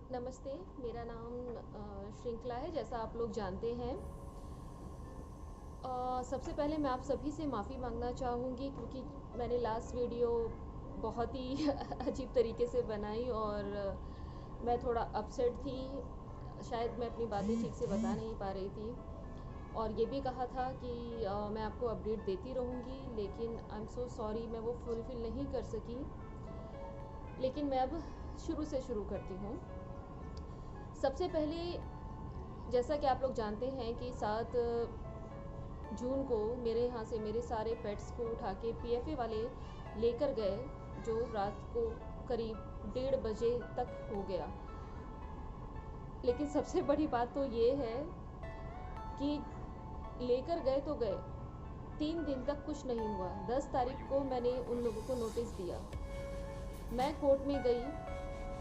नमस्ते, मेरा नाम श्रृंखला है, जैसा आप लोग जानते हैं। सबसे पहले मैं आप सभी से माफ़ी मांगना चाहूँगी क्योंकि मैंने लास्ट वीडियो बहुत ही अजीब तरीके से बनाई और मैं थोड़ा अपसेट थी। शायद मैं अपनी बातें ठीक से बता नहीं पा रही थी और ये भी कहा था कि मैं आपको अपडेट देती रहूँगी, लेकिन आई एम सो सॉरी मैं वो फुलफ़िल नहीं कर सकी। लेकिन मैं अब शुरू से शुरू करती हूँ। सबसे पहले जैसा कि आप लोग जानते हैं कि 7 जून को मेरे यहाँ से मेरे सारे पेट्स को उठा के पीएफए वाले लेकर गए, जो रात को करीब 1:30 बजे तक हो गया। लेकिन सबसे बड़ी बात तो ये है कि लेकर गए तो गए, 3 दिन तक कुछ नहीं हुआ। 10 तारीख को मैंने उन लोगों को नोटिस दिया। मैं कोर्ट में गई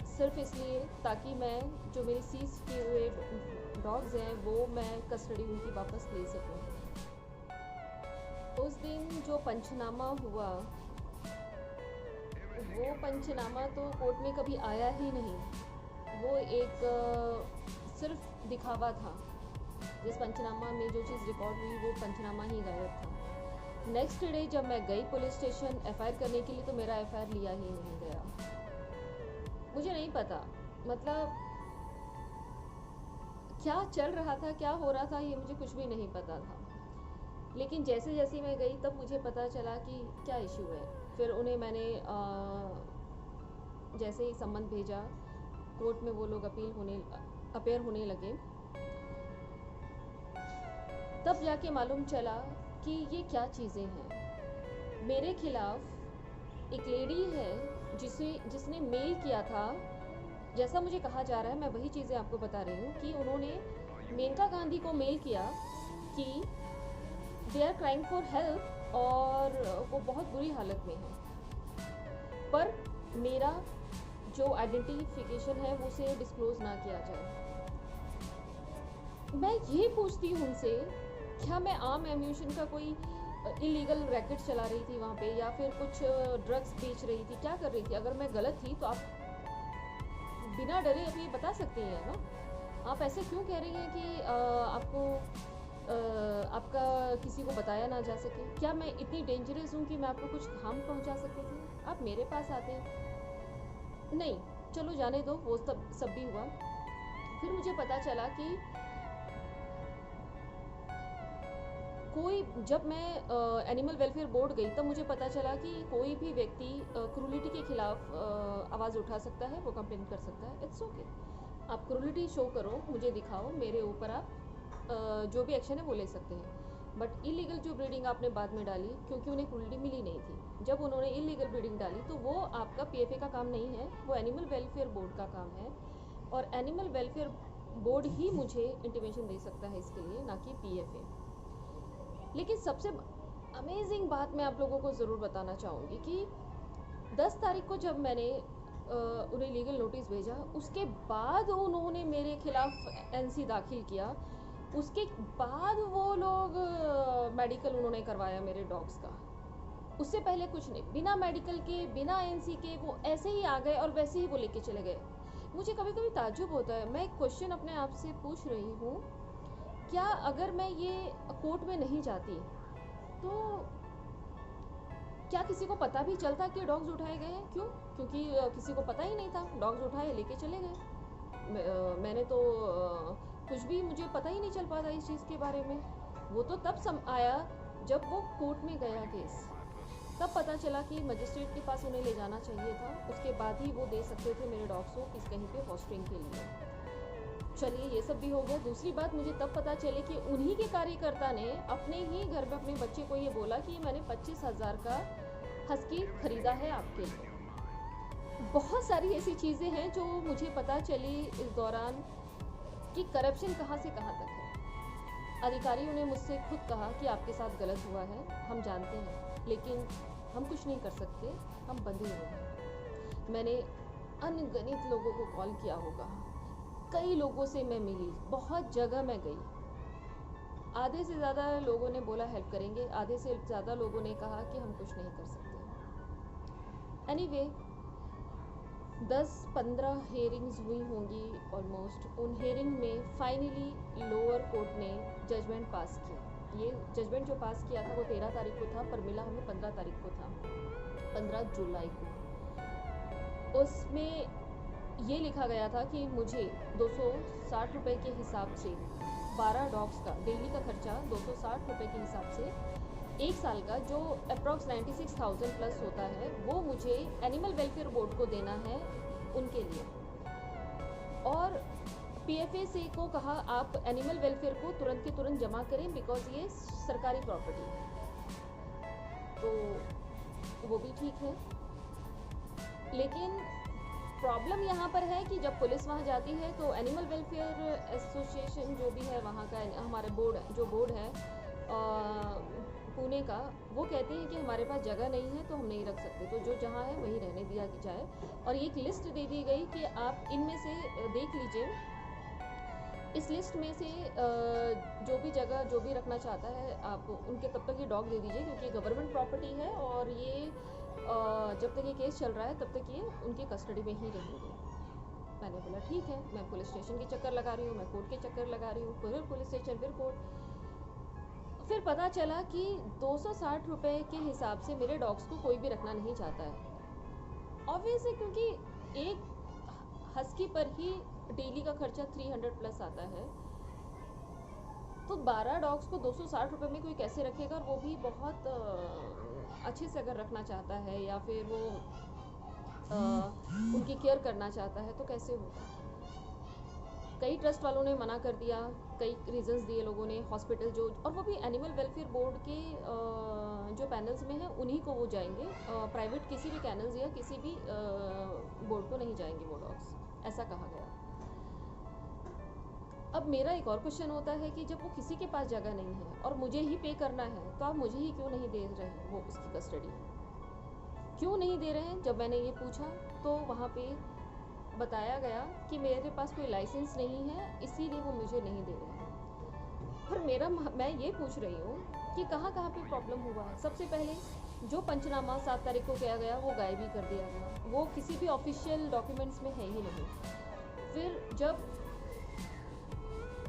सिर्फ इसलिए ताकि मैं जो मेरे सीज किए हुए डॉग्स हैं वो मैं कस्टडी उनकी वापस ले सकूं। उस दिन जो पंचनामा हुआ वो पंचनामा तो कोर्ट में कभी आया ही नहीं। वो एक सिर्फ दिखावा था। जिस पंचनामा में जो चीज़ रिकॉर्ड हुई वो पंचनामा ही गायब था। नेक्स्ट डे जब मैं गई पुलिस स्टेशन एफआईआर करने के लिए तो मेरा एफआईआर लिया ही नहीं गया। मुझे नहीं पता, मतलब क्या चल रहा था, क्या हो रहा था, ये मुझे कुछ भी नहीं पता था। लेकिन जैसे जैसे मैं गई तब मुझे पता चला कि क्या इशू है। फिर उन्हें मैंने जैसे ही सम्मन भेजा, कोर्ट में वो लोग अपेयर होने लगे, तब जाके मालूम चला कि ये क्या चीज़ें हैं। मेरे खिलाफ एक लेडी है जिसने मेल किया था। जैसा मुझे कहा जा रहा है, मैं वही चीज़ें आपको बता रही हूँ कि उन्होंने मेनका गांधी को मेल किया कि they are crying for help और वो बहुत बुरी हालत में है, पर मेरा जो आइडेंटिफिकेशन है वो उसे डिस्क्लोज ना किया जाए। मैं ये पूछती हूँ उनसे, क्या मैं आम एम्यूशन का कोई इलीगल रैकेट चला रही थी वहाँ पे, या फिर कुछ ड्रग्स बेच रही थी, क्या कर रही थी? अगर मैं गलत थी तो आप बिना डरे अभी बता सकती हैं ना। आप ऐसे क्यों कह रही हैं कि आपको आपका किसी को बताया ना जा सके? क्या मैं इतनी डेंजरस हूँ कि मैं आपको कुछ हार्म पहुँचा सकती थी? आप मेरे पास आते? नहीं, चलो जाने दो, वो सब भी हुआ। फिर मुझे पता चला कि जब मैं एनिमल वेलफेयर बोर्ड गई तब मुझे पता चला कि कोई भी व्यक्ति क्रूलिटी के खिलाफ आवाज़ उठा सकता है, वो कंप्लेन कर सकता है। इट्स ओके, आप क्रूलिटी शो करो, मुझे दिखाओ, मेरे ऊपर आप जो भी एक्शन है वो ले सकते हैं। बट इलीगल जो ब्रीडिंग आपने बाद में डाली, क्योंकि उन्हें क्रूलिटी मिली नहीं थी, जब उन्होंने इलीगल ब्रीडिंग डाली तो वो आपका पीएफए का काम नहीं है, वो एनिमल वेलफेयर बोर्ड का काम है। और एनिमल वेलफेयर बोर्ड ही मुझे इंटीमेशन दे सकता है इसके लिए, ना कि पीएफए। लेकिन सबसे अमेजिंग बात मैं आप लोगों को ज़रूर बताना चाहूँगी कि 10 तारीख को जब मैंने उन्हें लीगल नोटिस भेजा, उसके बाद उन्होंने मेरे खिलाफ एनसी दाखिल किया। उसके बाद वो लोग मेडिकल उन्होंने करवाया मेरे डॉग्स का। उससे पहले कुछ नहीं, बिना मेडिकल के, बिना एनसी के वो ऐसे ही आ गए और वैसे ही वो लेके चले गए। मुझे कभी कभी ताज्जुब होता है, मैं एक क्वेश्चन अपने आप से पूछ रही हूँ, क्या अगर मैं ये कोर्ट में नहीं जाती तो क्या किसी को पता भी चलता कि डॉग्स उठाए गए हैं? क्यों? क्योंकि किसी को पता ही नहीं था, डॉग्स उठाए लेके चले गए। मैंने तो कुछ भी, मुझे पता ही नहीं चल पाता इस चीज़ के बारे में। वो तो तब आया जब वो कोर्ट में गया केस, तब पता चला कि मजिस्ट्रेट के पास उन्हें ले जाना चाहिए था, उसके बाद ही वो दे सकते थे मेरे डॉग्स को किस कहीं पे फॉस्टरिंग के लिए। चलिए ये सब भी हो गया। दूसरी बात मुझे तब पता चले कि उन्हीं के कार्यकर्ता ने अपने ही घर में अपने बच्चे को ये बोला कि मैंने 25,000 का हस्की खरीदा है आपके लिए। बहुत सारी ऐसी चीज़ें हैं जो मुझे पता चली इस दौरान कि करप्शन कहाँ से कहाँ तक है। अधिकारियों ने मुझसे खुद कहा कि आपके साथ गलत हुआ है, हम जानते हैं, लेकिन हम कुछ नहीं कर सकते, हम बंधे हुए हैं। मैंने अनगिनत लोगों को कॉल किया होगा, कई लोगों से मैं मिली, बहुत जगह मैं गई। आधे से ज़्यादा लोगों ने बोला हेल्प करेंगे, आधे से ज़्यादा लोगों ने कहा कि हम कुछ नहीं कर सकते। एनीवे, 10-15 हेयरिंग्स हुई होंगी ऑलमोस्ट। उन हेयरिंग में फाइनली लोअर कोर्ट ने जजमेंट पास किया। ये जजमेंट जो पास किया था वो 13 तारीख को था, पर मिला हमें 15 तारीख को था, 15 जुलाई को। उसमें ये लिखा गया था कि मुझे 260 रुपये के हिसाब से 12 डॉग्स का डेली का खर्चा 260 रुपये के हिसाब से एक साल का, जो अप्रॉक्स 96,000 प्लस होता है, वो मुझे एनिमल वेलफेयर बोर्ड को देना है उनके लिए। और पीएफएसी को कहा आप एनिमल वेलफेयर को तुरंत के तुरंत जमा करें, बिकॉज ये सरकारी प्रॉपर्टी है। तो वो भी ठीक है, लेकिन प्रॉब्लम यहाँ पर है कि जब पुलिस वहाँ जाती है तो एनिमल वेलफेयर एसोसिएशन जो भी है वहाँ का, हमारे बोर्ड है पुणे का, वो कहते हैं कि हमारे पास जगह नहीं है तो हम नहीं रख सकते, तो जो जहाँ है वहीं रहने दिया जाए। और एक लिस्ट दे दी गई कि आप इनमें से देख लीजिए, इस लिस्ट में से जो भी जगह जो भी रखना चाहता है आप उनके तब तक ये डॉग दे दीजिए, क्योंकि गवर्नमेंट प्रॉपर्टी है और ये जब तक ये केस चल रहा है तब तक ये उनकी कस्टडी में ही रहेंगे। मैंने बोला ठीक है, मैं पुलिस स्टेशन के चक्कर लगा रही हूँ, मैं कोर्ट के चक्कर लगा रही हूँ, फिर पुलिस स्टेशन, फिर कोर्ट। फिर पता चला कि 260 रुपये के हिसाब से मेरे डॉग्स को कोई भी रखना नहीं चाहता है। ऑब्वियसली, क्योंकि एक हस्की पर ही डेली का खर्चा 300 प्लस आता है, तो 12 डॉग्स को 260 रुपये में कोई कैसे रखेगा, और वो भी बहुत अच्छे से अगर रखना चाहता है या फिर वो उनकी केयर करना चाहता है तो कैसे होगा। कई ट्रस्ट वालों ने मना कर दिया, कई रीजंस दिए लोगों ने, हॉस्पिटल जो, और वो भी एनिमल वेलफेयर बोर्ड के जो पैनल्स में हैं उन्हीं को वो जाएंगे, प्राइवेट किसी भी कैनल्स या किसी भी बोर्ड को नहीं जाएंगे वो डॉग्स, ऐसा कहा गया। अब मेरा एक और क्वेश्चन होता है कि जब वो किसी के पास जगह नहीं है और मुझे ही पे करना है, तो आप मुझे ही क्यों नहीं दे रहे हैं वो उसकी कस्टडी, क्यों नहीं दे रहे हैं? जब मैंने ये पूछा तो वहाँ पे बताया गया कि मेरे पास कोई लाइसेंस नहीं है, इसीलिए वो मुझे नहीं दे रहे हैं। पर मैं ये पूछ रही हूँ कि कहाँ कहाँ पे प्रॉब्लम हुआ है। सबसे पहले जो पंचनामा 7 तारीख को किया गया वो गायब ही कर दिया गया, वो किसी भी ऑफिशियल डॉक्यूमेंट्स में है ही नहीं। फिर जब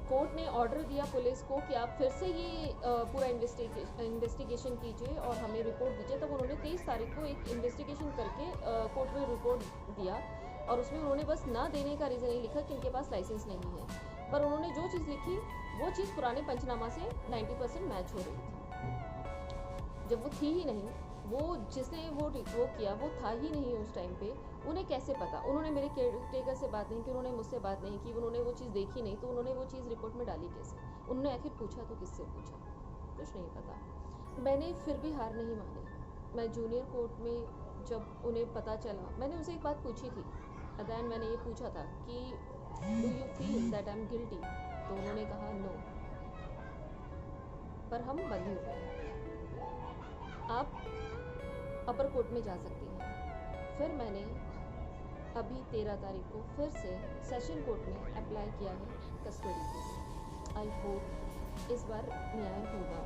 कोर्ट ने ऑर्डर दिया पुलिस को कि आप फिर से ये पूरा इन्वेस्टिगेशन कीजिए और हमें रिपोर्ट दीजिए, तब उन्होंने 23 तारीख को एक इन्वेस्टिगेशन करके कोर्ट में रिपोर्ट दिया, और उसमें उन्होंने बस ना देने का रीज़न ये लिखा कि इनके पास लाइसेंस नहीं है। पर उन्होंने जो चीज़ लिखी वो चीज़ पुराने पंचनामा से 90% मैच हो रही थी, जब वो थी ही नहीं। वो जिसने वो किया वो था ही नहीं उस टाइम पे, उन्हें कैसे पता? उन्होंने मेरे केयरटेकर से बात नहीं की, उन्होंने मुझसे बात नहीं की, उन्होंने वो चीज़ देखी नहीं, तो उन्होंने वो चीज़ रिपोर्ट में डाली कैसे? उन्होंने आखिर पूछा तो किससे पूछा? कुछ नहीं पता। मैंने फिर भी हार नहीं मानी। मैं जूनियर कोर्ट में जब उन्हें पता चला, मैंने उनसे एक बात पूछी थी, दैन मैंने ये पूछा था कि do you feel that I am guilty, तो उन्होंने कहा नो, पर हम बंधे हुए हैं, आप अपर कोर्ट में जा सकती हैं। फिर मैंने अभी 13 तारीख को फिर से सेशन कोर्ट में अप्लाई किया है कस्टडी के लिए। आई होप इस बार न्याय होगा,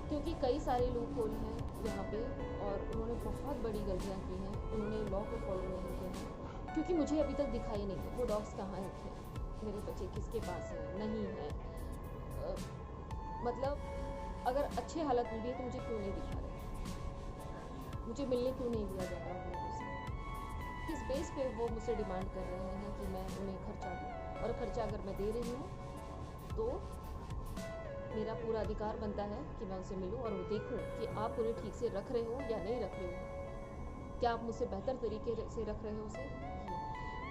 क्योंकि कई सारे लूप होल हैं यहाँ पे और उन्होंने बहुत बड़ी गलतियाँ की हैं, उन्होंने लॉ को फॉलो नहीं किया है। क्योंकि मुझे अभी तक दिखाई नहीं है वो डॉग्स कहाँ रखे, मेरे बच्चे किसके पास है, नहीं है, मतलब अगर अच्छे हालत में भी है तो मुझे क्यों नहीं दिखा रहे, मुझे मिलने क्यों नहीं दिया जा रहा उन लोगों से, किस बेस पे वो मुझसे डिमांड कर रहे हैं कि मैं उन्हें खर्चा दूँ, और खर्चा अगर मैं दे रही हूँ तो मेरा पूरा अधिकार बनता है कि मैं उनसे मिलूँ और वो देखूँ कि आप उन्हें ठीक से रख रहे हो या नहीं रख रहे हो, क्या आप मुझसे बेहतर तरीके से रख रहे हो उसे।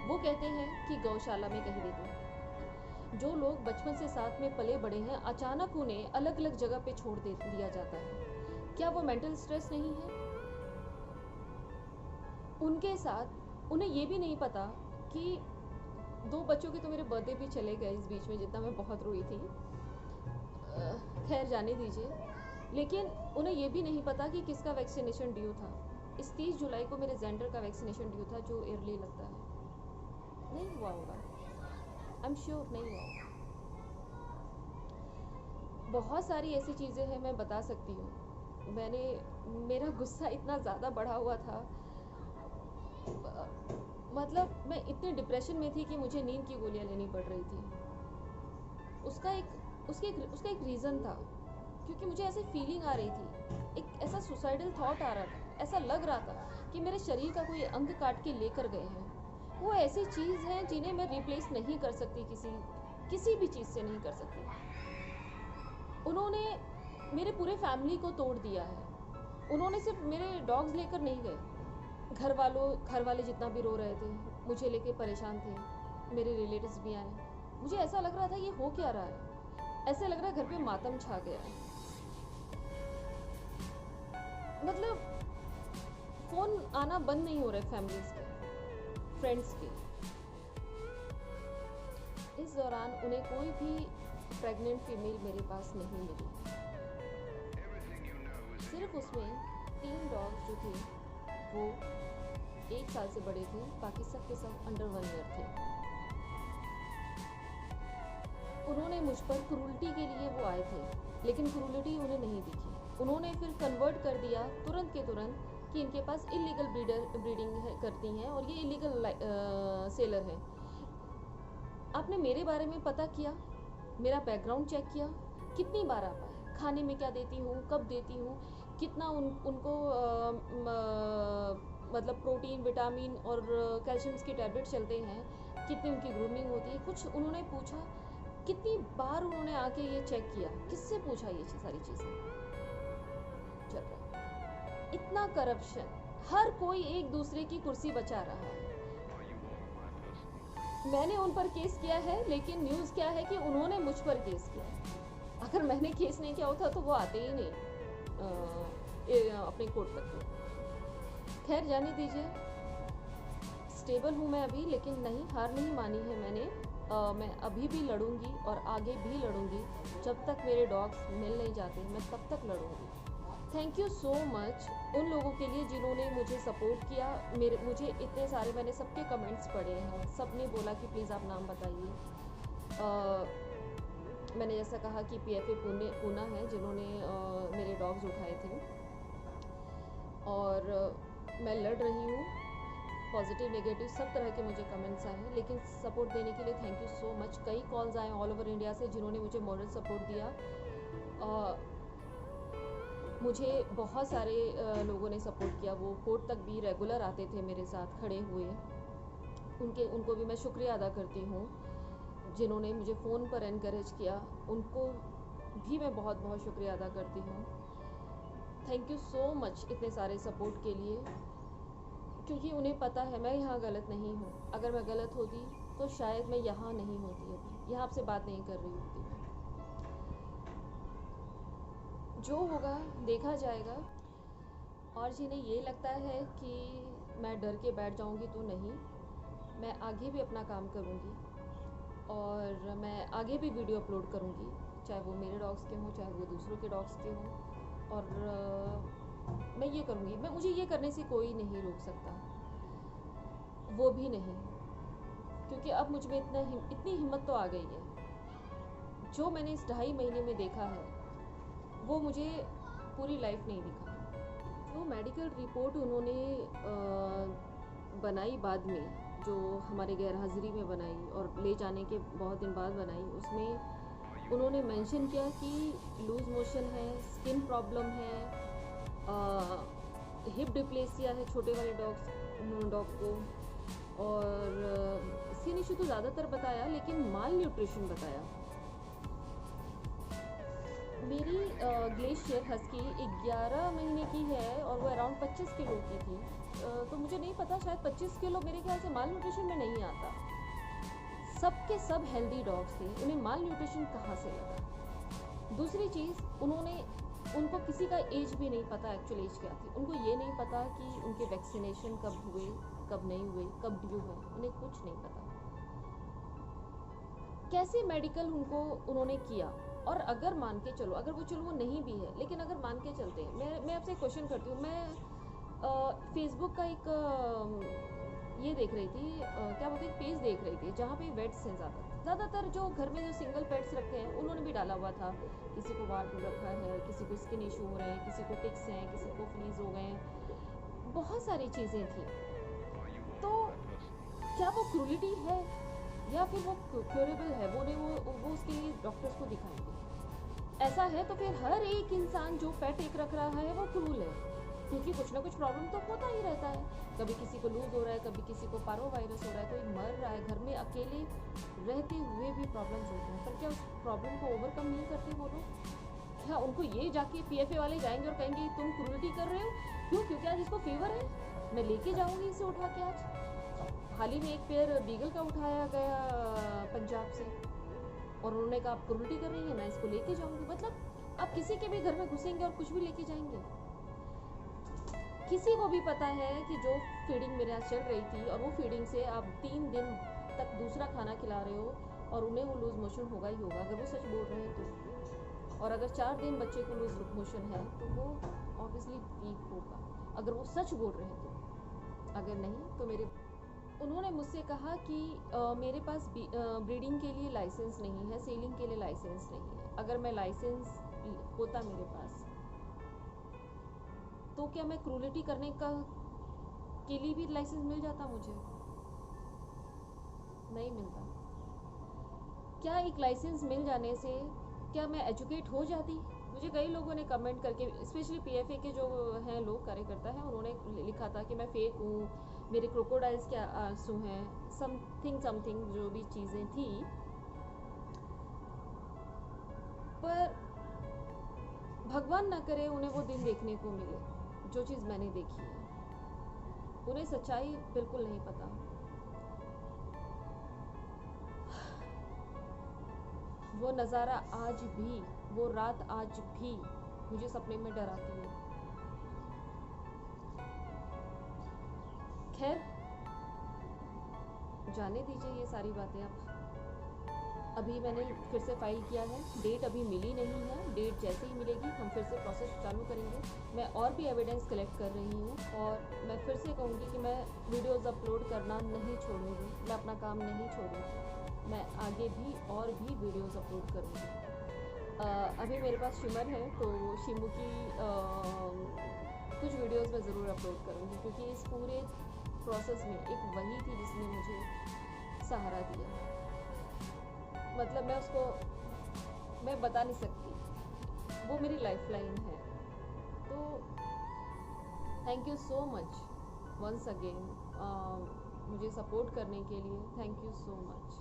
वो कहते हैं कि गौशाला में कहीं दे दो। जो लोग बचपन से साथ में पले बड़े हैं, अचानक उन्हें अलग अलग जगह पे छोड़ दिया जाता है, क्या वो मेंटल स्ट्रेस नहीं है? उनके साथ उन्हें ये भी नहीं पता कि 2 बच्चों के तो मेरे बर्थडे भी चले गए इस बीच में, जितना मैं बहुत रोई थी, खैर जाने दीजिए, लेकिन उन्हें ये भी नहीं पता कि किसका वैक्सीनेशन ड्यू था। इस 30 जुलाई को मेरे जेंडर का वैक्सीनेशन ड्यू था, जो ईयरली लगता है, नहीं हुआ होगा, आई एम श्योर नहीं हुआ होगा। बहुत सारी ऐसी चीज़ें हैं मैं बता सकती हूँ। मेरा गुस्सा इतना ज़्यादा बढ़ा हुआ था, मतलब मैं इतने डिप्रेशन में थी कि मुझे नींद की गोलियां लेनी पड़ रही थी। उसका एक रीज़न था, क्योंकि मुझे ऐसी फीलिंग आ रही थी, एक ऐसा सुसाइडल थॉट आ रहा था, ऐसा लग रहा था कि मेरे शरीर का कोई अंग काट के लेकर गए हैं। वो ऐसी चीज़ हैं जिन्हें मैं रिप्लेस नहीं कर सकती, किसी भी चीज़ से नहीं कर सकती। उन्होंने मेरे पूरे फैमिली को तोड़ दिया है। उन्होंने सिर्फ मेरे डॉग्स लेकर नहीं गए, घर वाले जितना भी रो रहे थे, मुझे लेके परेशान थे, मेरे रिलेटिव्स भी आए। मुझे ऐसा लग रहा था ये हो क्या रहा है, ऐसे लग रहा है घर पे मातम छा गया है। मतलब फ़ोन आना बंद नहीं हो रहे फैमिलीज़ के, फ्रेंड्स के। इस दौरान उन्हें कोई भी प्रेग्नेंट फीमेल मेरे पास नहीं मिली। सिर्फ उसमें 3 डॉग्स जो थे वो 1 साल से बड़े थे, बाकी सब के सब अंडर 1 ईयर थे। उन्होंने मुझ पर क्रूरटी के लिए वो आए थे, लेकिन क्रूरटी उन्हें नहीं दिखी। उन्होंने फिर कन्वर्ट कर दिया तुरंत के तुरंत कि इनके पास इलीगल ब्रीडिंग करती हैं और ये इलीगल सेलर हैं। आपने मेरे बारे में पता किया, मेरा बैकग्राउंड चेक किया, कितनी बार आप आए, खाने में क्या देती हूँ, कब देती हूँ, कितना उनको मतलब प्रोटीन, विटामिन और कैल्शियम्स के टैबलेट चलते हैं, कितनी उनकी ग्रूमिंग होती है, कुछ उन्होंने पूछा? कितनी बार उन्होंने आके ये चेक किया? किससे पूछा ये सारी चीज़ें? चल रहा है इतना करप्शन, हर कोई एक दूसरे की कुर्सी बचा रहा है। मैंने उन पर केस किया है, लेकिन न्यूज़ क्या है कि उन्होंने मुझ पर केस किया है। अगर मैंने केस नहीं किया होता तो वो आते ही नहीं अपने कोर्ट तक। खैर जाने दीजिए, स्टेबल हूँ मैं अभी, लेकिन नहीं, हार नहीं मानी है मैंने। मैं अभी भी लड़ूंगी और आगे भी लड़ूंगी। जब तक मेरे डॉग्स मिल नहीं जाते मैं तब तक लड़ूंगी। थैंक यू सो मच उन लोगों के लिए जिन्होंने मुझे सपोर्ट किया। मुझे इतने सारे, मैंने सबके कमेंट्स पढ़े हैं, सब ने बोला कि प्लीज़ आप नाम बताइए। मैंने जैसा कहा कि PFA पूना है जिन्होंने मेरे डॉग्स उठाए थे, और मैं लड़ रही हूँ। पॉजिटिव नेगेटिव सब तरह के मुझे कमेंट्स आए हैं, लेकिन सपोर्ट देने के लिए थैंक यू सो मच। कई कॉल्स आए ऑल ओवर इंडिया से जिन्होंने मुझे मॉरल सपोर्ट दिया। मुझे बहुत सारे लोगों ने सपोर्ट किया, वो कोर्ट तक भी रेगुलर आते थे मेरे साथ खड़े हुए। उनको भी मैं शुक्रिया अदा करती हूँ जिन्होंने मुझे फ़ोन पर एनकरेज किया, उनको भी मैं बहुत बहुत शुक्रिया अदा करती हूँ। थैंक यू सो मच इतने सारे सपोर्ट के लिए, क्योंकि उन्हें पता है मैं यहाँ गलत नहीं हूँ। अगर मैं गलत होती तो शायद मैं यहाँ नहीं होती, अभी यहाँ आपसे बात नहीं कर रही होती। जो होगा देखा जाएगा। और जिन्हें ये लगता है कि मैं डर के बैठ जाऊँगी, तो नहीं, मैं आगे भी अपना काम करूँगी और मैं आगे भी वीडियो अपलोड करूँगी, चाहे वो मेरे डॉग्स के हों, चाहे वो दूसरों के डॉग्स के हों। और मैं ये करूँगी, मुझे ये करने से कोई नहीं रोक सकता, वो भी नहीं, क्योंकि अब मुझ में इतनी हिम्मत तो आ गई है। जो मैंने इस 2.5 महीने में देखा है वो मुझे पूरी लाइफ नहीं दिखा। जो मेडिकल रिपोर्ट उन्होंने बनाई बाद में, जो हमारे गैर हाजिरी में बनाई और ले जाने के बहुत दिन बाद बनाई, उसमें उन्होंने मेंशन किया कि लूज मोशन है, स्किन प्रॉब्लम है, हिप डिप्लेसिया है छोटे वाले डॉग को, और स्किन इशू तो ज़्यादातर बताया, लेकिन माल न्यूट्रिशन बताया। मेरी ग्लेशियर हस्की 11 महीने की है और वो अराउंड 25 किलो की थी, तो मुझे नहीं पता, शायद 25 किलो मेरे ख्याल से माल न्यूट्रिशन में नहीं आता। सब के सब हेल्दी डॉग्स थे, उन्हें माल न्यूट्रिशन कहाँ से लगा? दूसरी चीज़, उनको किसी का एज भी नहीं पता, एक्चुअल एज क्या थी। उनको ये नहीं पता कि उनके वैक्सीनेशन कब हुए, कब नहीं हुए, कब ड्यू है, उन्हें कुछ नहीं पता। कैसे मेडिकल उन्होंने किया। और अगर मान के चलो, अगर वो नहीं भी है, लेकिन अगर मान के चलते हैं, मैं आपसे एक क्वेश्चन करती हूँ। मैं फेसबुक का एक ये देख रही थी, क्या बोलते हैं, पेज देख रही थी जहाँ पे वेट्स हैं ज़्यादातर जो घर में जो सिंगल पेट्स रखे हैं, उन्होंने भी डाला हुआ था, किसी को वार रखा है, किसी को स्किन इशू हो रहे हैं, किसी को टिक्स हैं, किसी को फ्लीज हो गए हैं, बहुत सारी चीज़ें थी। तो क्या वो क्रूलिटी है या फिर वो क्योरेबल है, वो उसके लिए डॉक्टर्स को दिखाएंगे। ऐसा है तो फिर हर एक इंसान जो पेट एक रख रहा है वो क्रूल है, क्योंकि कुछ ना कुछ प्रॉब्लम तो होता ही रहता है। कभी किसी को लूज हो रहा है, कभी किसी को पारो वायरस हो रहा है, कोई मर रहा है, घर में अकेले रहते हुए भी प्रॉब्लम्स होते हैं, पर क्या उस प्रॉब्लम को ओवरकम नहीं करते वो लोग? क्या उनको ये जाके पीएफए वाले जाएंगे और कहेंगे तुम क्रूरटी कर रहे हो? क्यों? क्योंकि आज इसको फीवर है, मैं लेके जाऊंगी इसे उठा के। आज हाल ही में एक पेयर बीगल का उठाया गया पंजाब से, और उन्होंने कहा आप क्रूरटी कर रही है, मैं इसको लेके जाऊंगी। मतलब आप किसी के भी घर में घुसेंगे और कुछ भी लेके जाएंगे। किसी को भी पता है कि जो फीडिंग मेरे यहाँ चल रही थी, और वो फीडिंग से आप 3 दिन तक दूसरा खाना खिला रहे हो और उन्हें वो लूज मोशन होगा ही होगा, अगर वो सच बोल रहे हैं तो। और अगर 4 दिन बच्चे को लूज मोशन है तो वो ऑब्वियसली वीक होगा, अगर वो सच बोल रहे हैं तो। अगर नहीं तो मेरे उन्होंने मुझसे कहा कि मेरे पास ब्रीडिंग के लिए लाइसेंस नहीं है, सेलिंग के लिए लाइसेंस नहीं है। अगर मैं लाइसेंस होता मेरे पास तो क्या मैं क्रूलिटी करने का के लिए भी लाइसेंस मिल जाता मुझे? नहीं मिलता। क्या एक लाइसेंस मिल जाने से क्या मैं एजुकेट हो जाती? मुझे कई लोगों ने कमेंट करके, स्पेशली पीएफए के जो हैं लोग, कार्यकर्ता हैं, उन्होंने लिखा था कि मैं फेक हूँ, मेरे क्रोकोडाइल्स के आंसू हैं, समथिंग जो भी चीज़ें थी। पर भगवान ना करे उन्हें वो दिन देखने को मिले जो चीज़ मैंने देखी है। उन्हें सच्चाई बिल्कुल नहीं पता। वो नज़ारा आज भी, वो रात आज भी मुझे सपने में डराती है। खैर, जाने दीजिए ये सारी बातें। अब अभी मैंने फिर से फाइल किया है, डेट अभी मिली नहीं है, डेट जैसे ही मिलेगी हम फिर से प्रोसेस चालू करेंगे। मैं और भी एविडेंस कलेक्ट कर रही हूँ, और मैं फिर से कहूँगी कि मैं वीडियोज़ अपलोड करना नहीं छोड़ूँगी, मैं अपना काम नहीं छोड़ूँगी, मैं आगे भी और भी वीडियोज़ अपलोड करूँगी। अभी मेरे पास शिमर है, तो शिमू की कुछ वीडियोज़ मैं ज़रूर अपलोड करूँगी, क्योंकि इस पूरे प्रोसेस में एक वही थी जिसने मुझे सहारा दिया। मतलब मैं बता नहीं सकती, वो मेरी लाइफलाइन है। तो thank you so much once again, मुझे सपोर्ट करने के लिए थैंक यू सो मच।